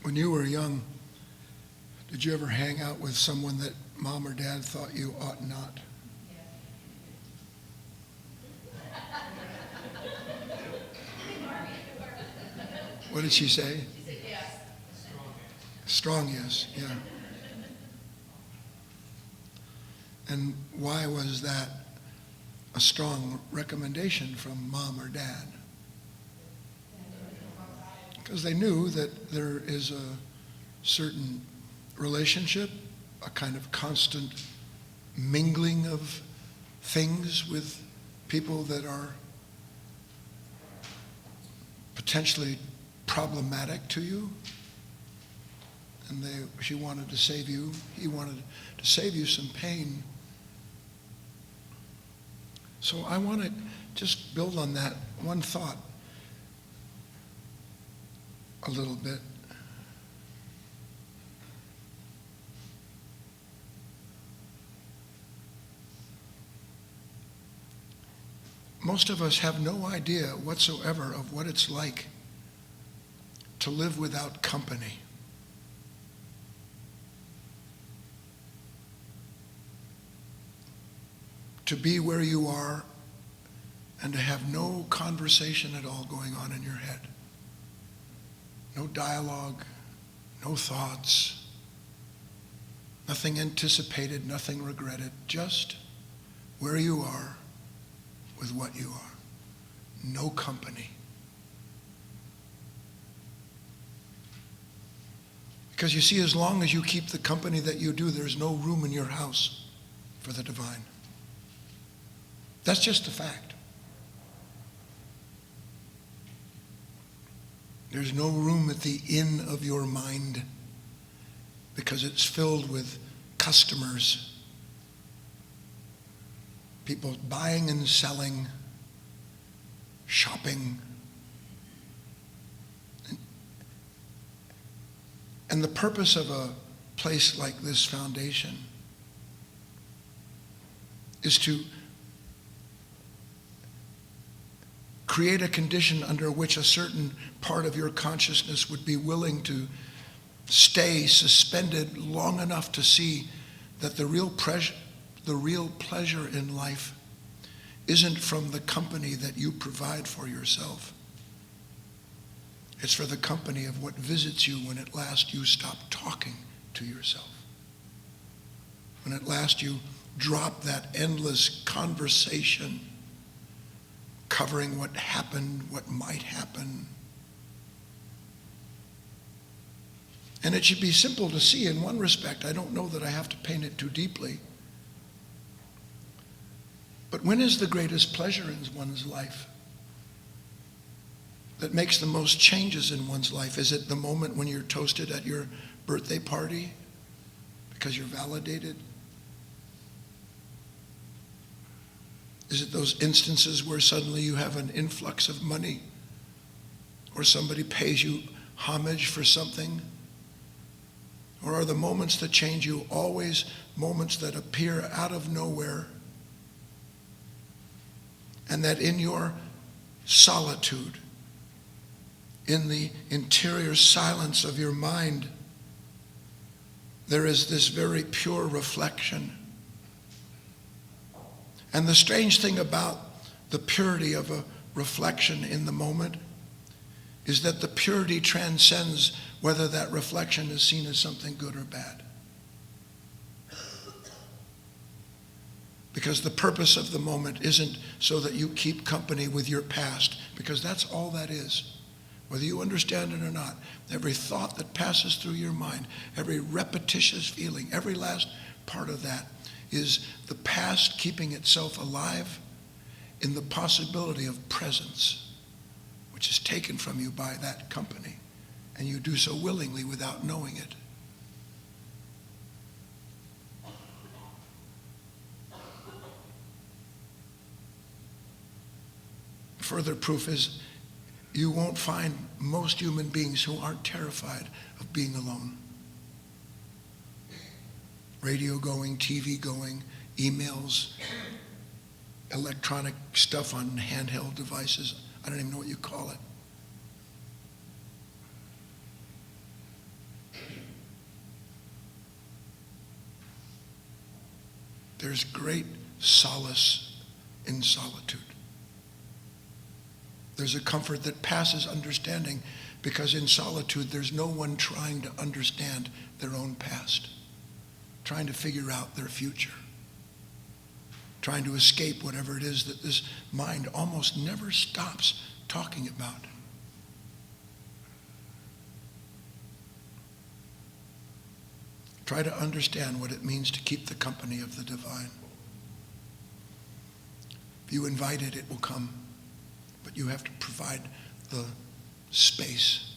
When you were young, did you ever hang out with someone that mom or dad thought you ought not? What did she say? She said yes. Strong yes, yeah. And why was that a strong recommendation from mom or dad? Because they knew that there is a certain relationship, a kind of constant mingling of things with people that are potentially problematic to you. And she wanted to save you, he wanted to save you some pain. So I want to just build on that one thought a little bit. Most of us have no idea whatsoever of what it's like to live without company. To be where you are and to have no conversation at all going on in your head. No dialogue, no thoughts, nothing anticipated, nothing regretted, just where you are with what you are. No company. Because you see, as long as you keep the company that you do, there's no room in your house for the divine. That's just a fact. There's no room at the inn of your mind because it's filled with customers, people buying and selling, shopping. And the purpose of a place like this foundation is to create a condition under which a certain part of your consciousness would be willing to stay suspended long enough to see that the real pleasure in life isn't from the company that you provide for yourself. It's for the company of what visits you when at last you stop talking to yourself. When at last you drop that endless conversation covering what happened, what might happen. And it should be simple to see in one respect. I don't know that I have to paint it too deeply. But when is the greatest pleasure in one's life that makes the most changes in one's life? Is it the moment when you're toasted at your birthday party because you're validated? Is it those instances where suddenly you have an influx of money or somebody pays you homage for something? Or are the moments that change you always moments that appear out of nowhere and that in your solitude, in the interior silence of your mind, there is this very pure reflection? And the strange thing about the purity of a reflection in the moment is that the purity transcends whether that reflection is seen as something good or bad. Because the purpose of the moment isn't so that you keep company with your past, because that's all that is. Whether you understand it or not, every thought that passes through your mind, every repetitious feeling, every last part of that is the past keeping itself alive in the possibility of presence, which is taken from you by that company, and you do so willingly without knowing it. Further proof is you won't find most human beings who aren't terrified of being alone. Radio going, TV going, emails, electronic stuff on handheld devices. I don't even know what you call it. There's great solace in solitude. There's a comfort that passes understanding, because in solitude there's no one trying to understand their own past, trying to figure out their future, trying to escape whatever it is that this mind almost never stops talking about. Try to understand what it means to keep the company of the divine. If you invite it, it will come. But you have to provide the space